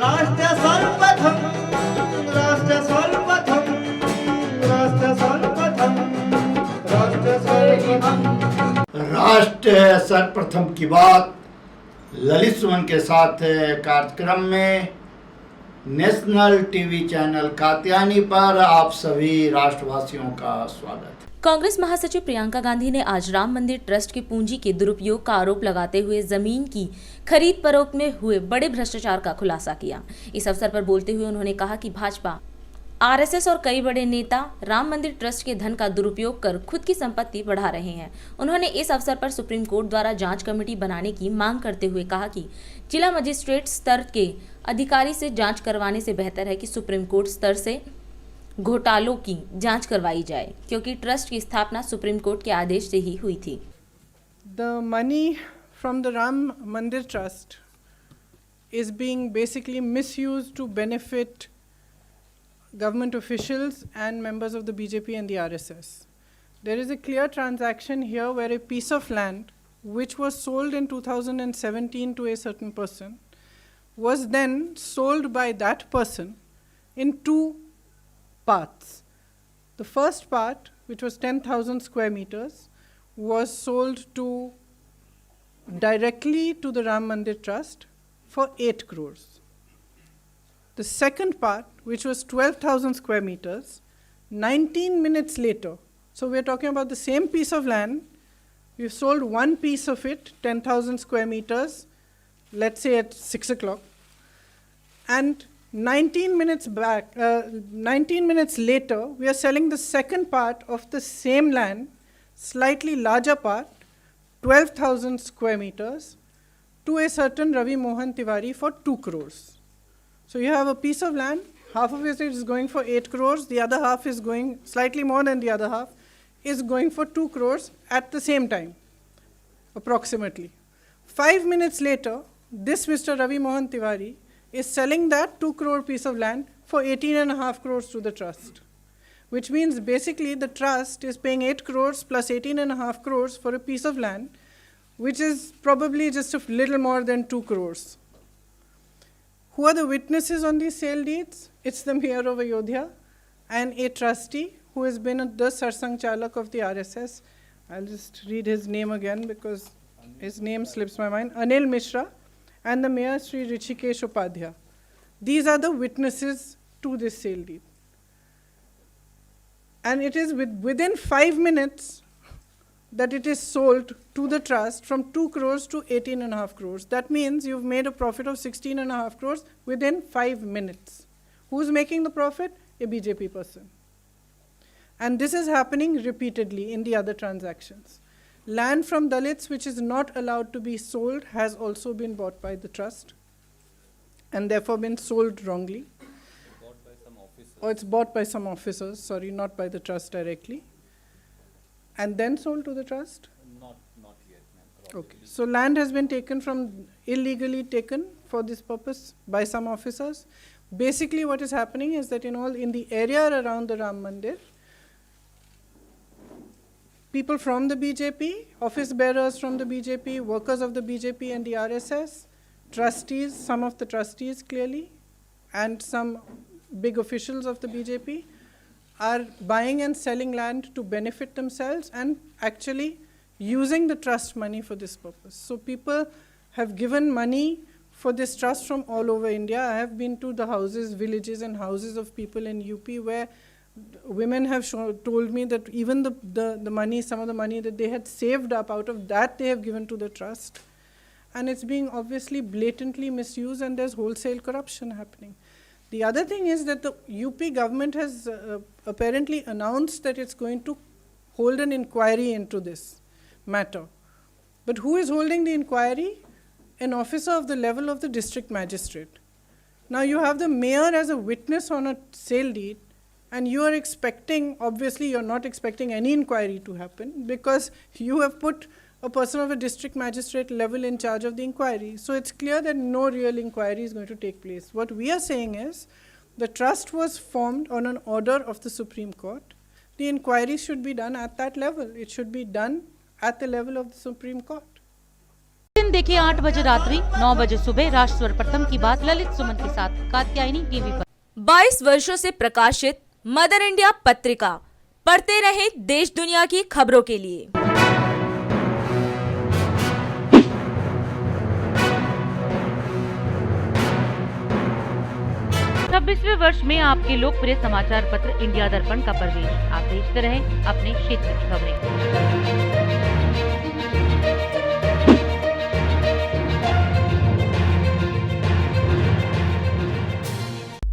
राष्ट्र सर्वप्रथम, राष्ट्र सर्वप्रथम, राष्ट्र सर्वप्रथम, राष्ट्र सर्वप्रथम। राष्ट्र सर्वप्रथम की बात ललित सुमन के साथ कार्यक्रम में नेशनल टीवी चैनल कात्यायनी पर आप सभी राष्ट्रवासियों का स्वागत। कांग्रेस महासचिव प्रियंका गांधी ने आज राम मंदिर ट्रस्ट की पूंजी के दुरुपयोग का आरोप लगाते हुए जमीन की खरीद फरोख्त में हुए बड़े भ्रष्टाचार का खुलासा किया। इस अवसर पर बोलते हुए उन्होंने कहा कि भाजपा, आरएसएस और कई बड़े नेता राम मंदिर ट्रस्ट के धन का दुरुपयोग कर खुद की संपत्ति बढ़ा रहे हैं। उन्होंने इस अवसर पर सुप्रीम कोर्ट द्वारा जांच कमेटी बनाने की मांग करते हुए कहा कि जिला मजिस्ट्रेट स्तर के अधिकारी से जांच करवाने से बेहतर है कि सुप्रीम कोर्ट स्तर से घोटालों की जांच करवाई जाए, क्योंकि ट्रस्ट की स्थापना सुप्रीम कोर्ट के आदेश से ही हुई थी। The money from the Ram Mandir Trust is being basically misused to benefit government officials and members of the BJP and the RSS. There is a clear transaction here where a piece of land which was sold in 2017 to a certain person was then sold by that person in two parts. The first part, which was 10,000 square meters, was sold directly to the Ram Mandir Trust for 8 crores. The second part, which was 12,000 square meters, 19 minutes later, so we're talking about the same piece of land, we've sold one piece of it, 10,000 square meters, let's say at 6 o'clock, and 19 minutes later, we are selling the second part of the same land, slightly larger part, 12,000 square meters, to a certain Ravi Mohan Tiwari for 2 crores. So you have a piece of land, half of it is going for 8 crores, the other half is going, slightly more than the other half, is going for 2 crores at the same time, approximately. 5 minutes later, this Mr. Ravi Mohan Tiwari is selling that 2 crore piece of land for 18.5 crores to the trust, which means basically the trust is paying 8 crores plus 18.5 crores for a piece of land, which is probably just a little more than 2 crores. Who are the witnesses on these sale deeds? It's the mayor of Ayodhya and a trustee who has been the Sarsang Chalak of the RSS. I'll just read his name again because his name slips my mind. Anil Mishra and the mayor Sri Rishikesh Upadhyaya. These are the witnesses to this sale deed. And it is within 5 minutes that it is sold to the trust from 2 crores to 18.5 crores. That means you've made a profit of 16.5 crores within 5 minutes. Who's making the profit? A BJP person. And this is happening repeatedly in the other transactions. Land from Dalits which is not allowed to be sold has also been bought by the trust and therefore been sold wrongly. Bought by some officers. Or it's bought by some officers, sorry, not by the trust directly. And then sold to the trust? Not yet, ma'am. Okay. So land has been illegally taken for this purpose by some officers. Basically what is happening is that in the area around the Ram Mandir, people from the BJP, office bearers from the BJP, workers of the BJP and the RSS, trustees, some of the trustees clearly, and some big officials of the BJP are buying and selling land to benefit themselves and actually using the trust money for this purpose. So people have given money for this trust from all over India. I have been to the houses, villages and houses of people in UP where women have told me that even the money, some of the money that they had saved up, out of that they have given to the trust. And it's being obviously blatantly misused and there's wholesale corruption happening. The other thing is that the UP government has apparently announced that it's going to hold an inquiry into this matter. But who is holding the inquiry? An officer of the level of the district magistrate. Now you have the mayor as a witness on a sale deed, and you are expecting, obviously you're not expecting any inquiry to happen because you have put a person of a district magistrate level in charge of the inquiry. So it's clear that no real inquiry is going to take place. What we are saying is the trust was formed on an order of the Supreme Court. The inquiry should be done at that level. It should be done at the level of the Supreme Court. दिन देखिए 8 बजे रात्रि 9 बजे सुबह राष्ट्र सर्वप्रथम की बात ललित सुमन के साथ कात्यायनी टीवी पर। 22 वर्षों से प्रकाशित मदर इंडिया पत्रिका, पढ़ते रहें देश दुनिया की खबरों के लिए। 26वें वर्ष में आपके लोकप्रिय समाचार पत्र इंडिया दर्पण का प्रवेश। आप देखते रहें अपने क्षेत्र की खबरें।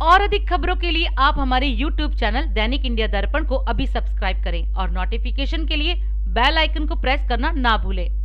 और अधिक खबरों के लिए आप हमारे YouTube चैनल दैनिक इंडिया दर्पण को अभी सब्सक्राइब करें और नोटिफिकेशन के लिए बेल आइकन को प्रेस करना ना भूलें।